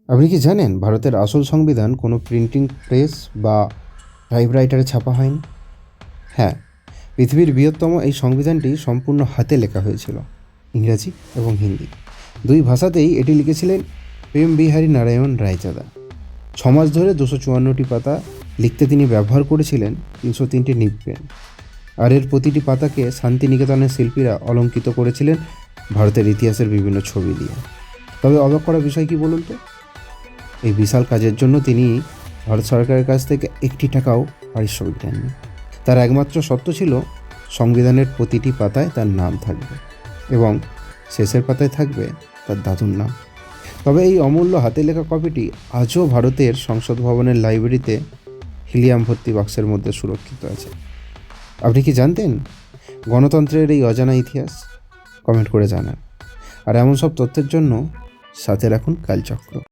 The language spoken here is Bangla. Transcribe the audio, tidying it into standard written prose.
আপনি কি জানেন ভারতের আসল সংবিধান কোনো প্রিন্টিং প্রেস বা টাইপরাইটারে ছাপা হয়নি? হ্যাঁ, পৃথিবীর বৃহত্তম এই সংবিধানটি সম্পূর্ণ হাতে লেখা হয়েছিল, ইংরাজি এবং হিন্দি দুই ভাষাতেই। এটি লিখেছিলেন প্রেম বিহারী নারায়ণ রায়চাদা। 6 মাস ধরে 254টি পাতা লিখতে তিনি ব্যবহার করেছিলেন 303টি নিব পেন। আর এর প্রতিটি পাতাকে শান্তিনিকেতনের শিল্পীরা অলঙ্কিত করেছিলেন ভারতের ইতিহাসের বিভিন্ন ছবি দিয়ে। তবে অবাক করা বিষয় কি বলুন তো, এই বিশাল কাজের জন্য তিনি ভারত সরকারের কাছ থেকে 1টি টাকাও পারিশ্রমিক দেননি। তার একমাত্র শর্ত ছিল সংবিধানের প্রতিটি পাতায় তার নাম থাকবে এবং শেষের পাতায় থাকবে তার দাদুর নাম। তবে এই অমূল্য হাতে লেখা কপিটি আজও ভারতের সংসদ ভবনের লাইব্রেরিতে হিলিয়াম ভর্তি বাক্সের মধ্যে সুরক্ষিত আছে। আপনি কি জানতেন গণতন্ত্রের এই অজানা ইতিহাস? কমেন্ট করে জানান। আর এমন সব তথ্যের জন্য সাথে রাখুন কালচক্র।